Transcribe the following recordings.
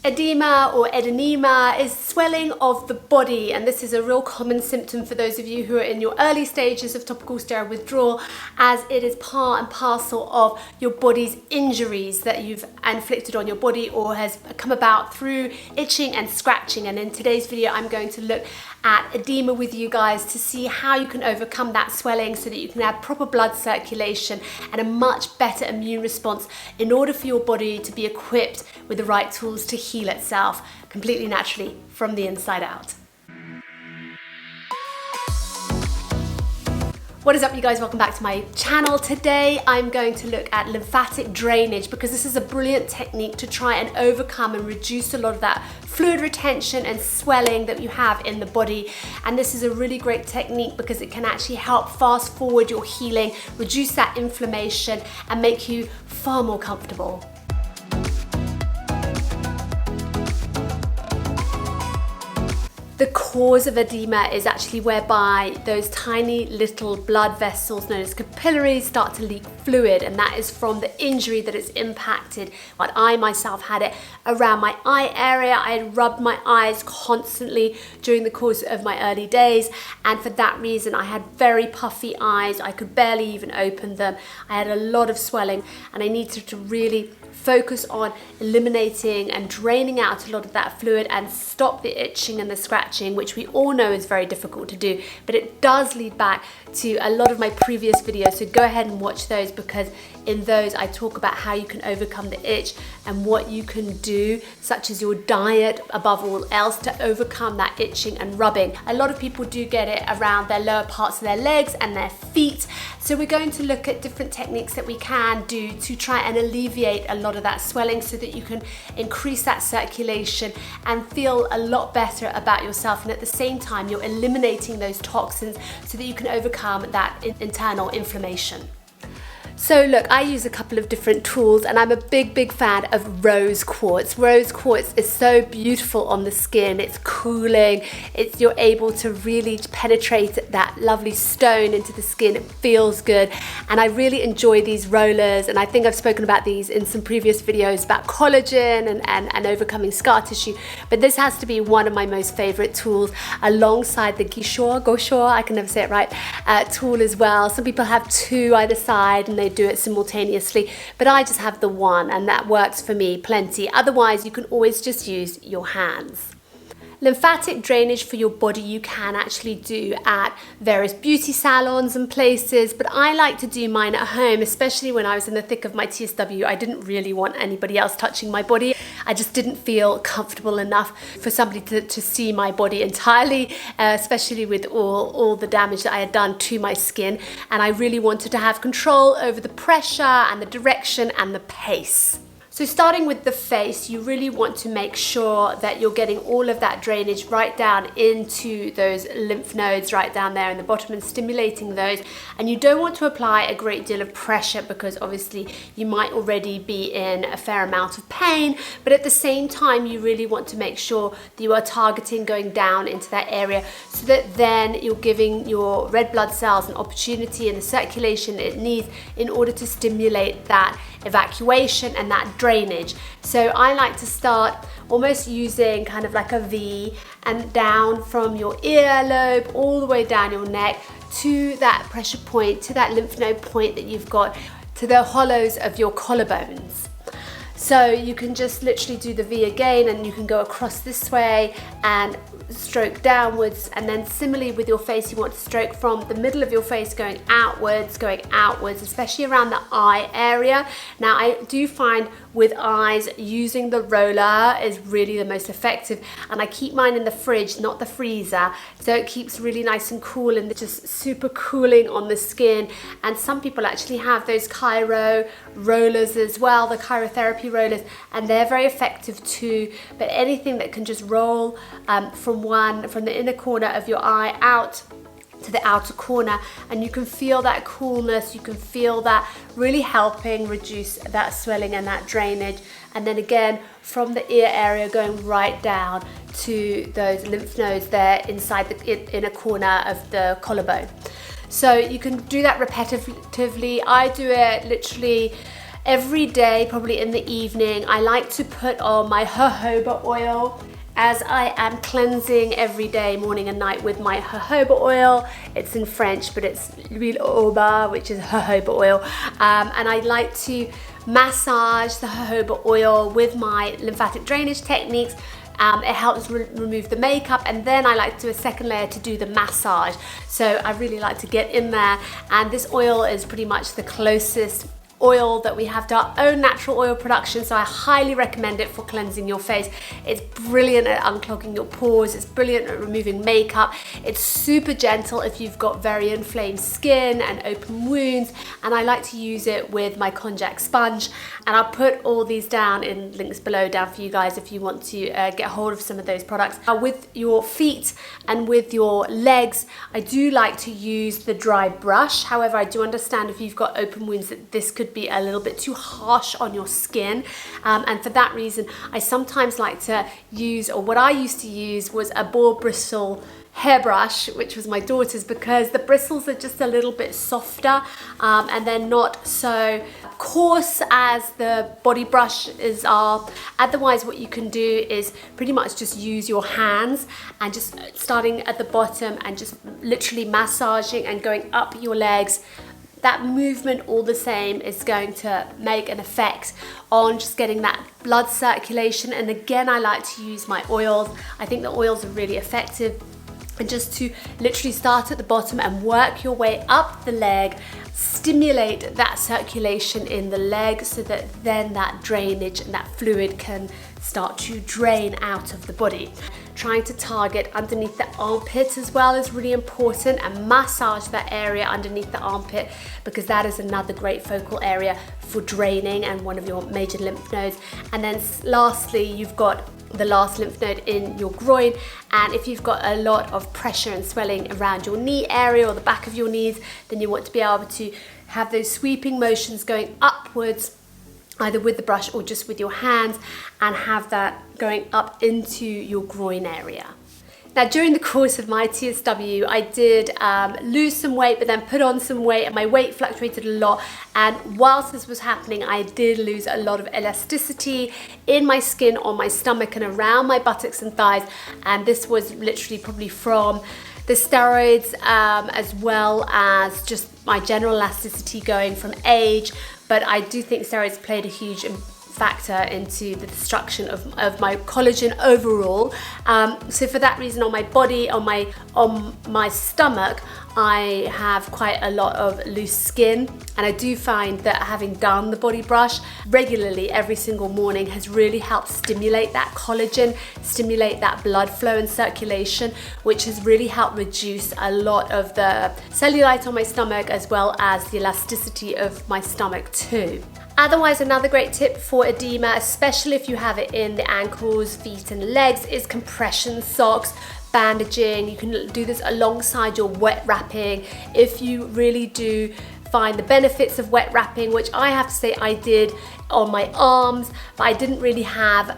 Edema or edema is swelling of the body, and this is a real common symptom for those of you who are in your early stages of topical steroid withdrawal, as it is part and parcel of your body's injuries that you've inflicted on your body or has come about through itching and scratching. And in today's video I'm going to look at edema with you guys to see how you can overcome that swelling so that you can have proper blood circulation and a much better immune response in order for your body to be equipped with the right tools to heal itself completely naturally from the inside out. What is up, you guys? Welcome back to my channel. Today I'm going to look at lymphatic drainage because this is a brilliant technique to try and overcome and reduce a lot of that fluid retention and swelling that you have in the body. And this is a really great technique because it can actually help fast forward your healing, reduce that inflammation, and make you far more comfortable. The cause of edema is actually whereby those tiny little blood vessels known as capillaries start to leak fluid, and that is from the injury that is impacted. But I myself had it around my eye area. I had rubbed my eyes constantly during the course of my early days, and for that reason I had very puffy eyes. I could barely even open them. I had a lot of swelling, and I needed to really focus on eliminating and draining out a lot of that fluid and stop the itching and the scratching, which we all know is very difficult to do, but it does lead back to a lot of my previous videos, so go ahead and watch those because in those I talk about how you can overcome the itch and what you can do, such as your diet above all else, to overcome that itching and rubbing. A lot of people do get it around their lower parts of their legs and their feet, so we're going to look at different techniques that we can do to try and alleviate a lot of that swelling so that you can increase that circulation and feel a lot better about yourself, and at the same time you're eliminating those toxins so that you can overcome that internal inflammation. So look, I use a couple of different tools, and I'm a big fan of rose quartz. Rose quartz is so beautiful on the skin. It's cooling. You're able to really penetrate that lovely stone into the skin. It feels good, and I really enjoy these rollers, and I think I've spoken about these in some previous videos about collagen and overcoming scar tissue, but this has to be one of my most favorite tools, alongside the gouache, I can never say it right, tool as well. Some people have two either side and they do it simultaneously, but I just have the one, and that works for me plenty. Otherwise, you can always just use your hands. Lymphatic drainage for your body you can actually do at various beauty salons and places, but I like to do mine at home, especially when I was in the thick of my TSW. I didn't really want anybody else touching my body. I just didn't feel comfortable enough for somebody to see my body entirely, especially with all the damage that I had done to my skin, and I really wanted to have control over the pressure and the direction and the pace. So starting with the face, you really want to make sure that you're getting all of that drainage right down into those lymph nodes right down there in the bottom and stimulating those. And you don't want to apply a great deal of pressure because obviously you might already be in a fair amount of pain, but at the same time you really want to make sure that you are targeting going down into that area so that then you're giving your red blood cells an opportunity and the circulation it needs in order to stimulate that evacuation and that drainage. So I like to start almost using kind of like a V and down from your earlobe all the way down your neck to that pressure point, to that lymph node point that you've got, to the hollows of your collarbones. So you can just literally do the V again, and you can go across this way and stroke downwards, and then similarly with your face you want to stroke from the middle of your face going outwards, especially around the eye area. Now I do find with eyes using the roller is really the most effective, and I keep mine in the fridge, not the freezer, so it keeps really nice and cool and just super cooling on the skin. And some people actually have those chiro rollers as well, the chirotherapy rollers, and they're very effective too. But anything that can just roll from the inner corner of your eye out to the outer corner, and you can feel that coolness, you can feel that really helping reduce that swelling and that drainage. And then again from the ear area going right down to those lymph nodes there inside the inner corner of the collarbone. So you can do that repetitively. I do it literally Every day, probably in the evening, I like to put on my jojoba oil as I am cleansing every day, morning and night, with my jojoba oil. It's in French, but it's jojoba, which is jojoba oil. And I like to massage the jojoba oil with my lymphatic drainage techniques. It helps remove the makeup, and then I like to do a second layer to do the massage. So I really like to get in there, and this oil is pretty much the closest oil that we have to our own natural oil production, so I highly recommend it for cleansing your face. It's brilliant at unclogging your pores, it's brilliant at removing makeup, it's super gentle if you've got very inflamed skin and open wounds, and I like to use it with my Konjac sponge, and I'll put all these down in links below down for you guys if you want to get hold of some of those products. With your feet and with your legs, I do like to use the dry brush. However, I do understand if you've got open wounds that this could be a little bit too harsh on your skin, and for that reason I sometimes like to use, or what I used to use was a boar bristle hairbrush, which was my daughter's, because the bristles are just a little bit softer and they're not so coarse as the body brushes are. Otherwise, what you can do is pretty much just use your hands and just starting at the bottom and just literally massaging and going up your legs. That movement all the same is going to make an effect on just getting that blood circulation. And again, I like to use my oils. I think the oils are really effective. And just to literally start at the bottom and work your way up the leg, stimulate that circulation in the leg so that then that drainage and that fluid can start to drain out of the body. Trying to target underneath the armpit as well is really important, and massage that area underneath the armpit, because that is another great focal area for draining and one of your major lymph nodes. And then lastly, you've got the last lymph node in your groin, and if you've got a lot of pressure and swelling around your knee area or the back of your knees, then you want to be able to have those sweeping motions going upwards, either with the brush or just with your hands, and have that going up into your groin area. Now, during the course of my TSW, I did lose some weight, but then put on some weight, and my weight fluctuated a lot. And whilst this was happening, I did lose a lot of elasticity in my skin, on my stomach and around my buttocks and thighs. And this was literally probably from the steroids, as well as just my general elasticity going from age. But I do think steroids played a huge factor into the destruction of my collagen overall. So for that reason, on my body, on my stomach, I have quite a lot of loose skin, and I do find that having done the body brush regularly every single morning has really helped stimulate that collagen, stimulate that blood flow and circulation, which has really helped reduce a lot of the cellulite on my stomach, as well as the elasticity of my stomach too. Otherwise, another great tip for edema, especially if you have it in the ankles, feet and legs, is compression socks, bandaging. You can do this alongside your wet wrapping if you really do find the benefits of wet wrapping, which I have to say I did on my arms, but I didn't really have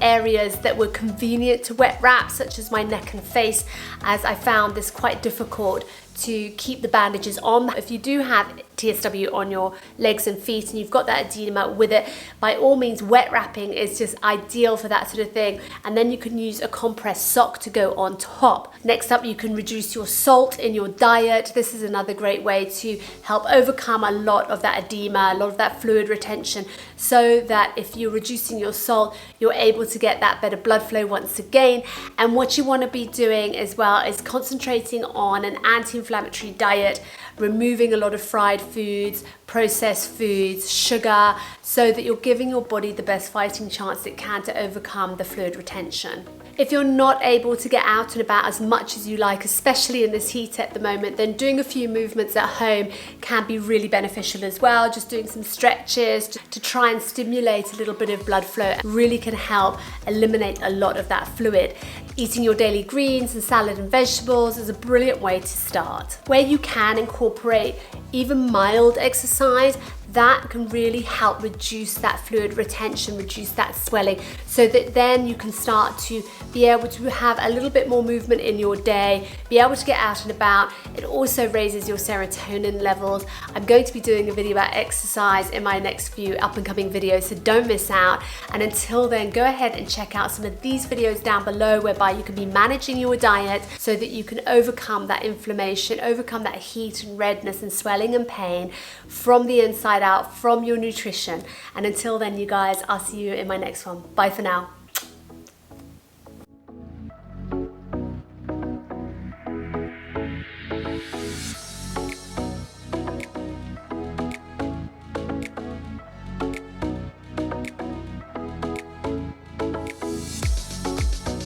areas that were convenient to wet wrap, such as my neck and face, as I found this quite difficult to keep the bandages on. If you do have TSW on your legs and feet and you've got that edema with it, by all means wet wrapping is just ideal for that sort of thing, and then you can use a compressed sock to go on top. Next up, you can reduce your salt in your diet. This is another great way to help overcome a lot of that edema, a lot of that fluid retention, so that if you're reducing your salt, you're able to get that better blood flow once again. And what you want to be doing as well is concentrating on an anti-inflammatory diet, removing a lot of fried foods, processed foods, sugar, so that you're giving your body the best fighting chance it can to overcome the fluid retention. If you're not able to get out and about as much as you like, especially in this heat at the moment, then doing a few movements at home can be really beneficial as well. Just doing some stretches to try and stimulate a little bit of blood flow really can help eliminate a lot of that fluid. Eating your daily greens and salad and vegetables is a brilliant way to start. Where you can incorporate even mild exercise, that can really help reduce that fluid retention, reduce that swelling, so that then you can start to be able to have a little bit more movement in your day, be able to get out and about. It also raises your serotonin levels. I'm going to be doing a video about exercise in my next few up and coming videos, so don't miss out. And until then, go ahead and check out some of these videos down below, whereby you can be managing your diet so that you can overcome that inflammation, overcome that heat and redness and swelling and pain from the inside out, from your nutrition. And until then, you guys, I'll see you in my next one. Bye for now.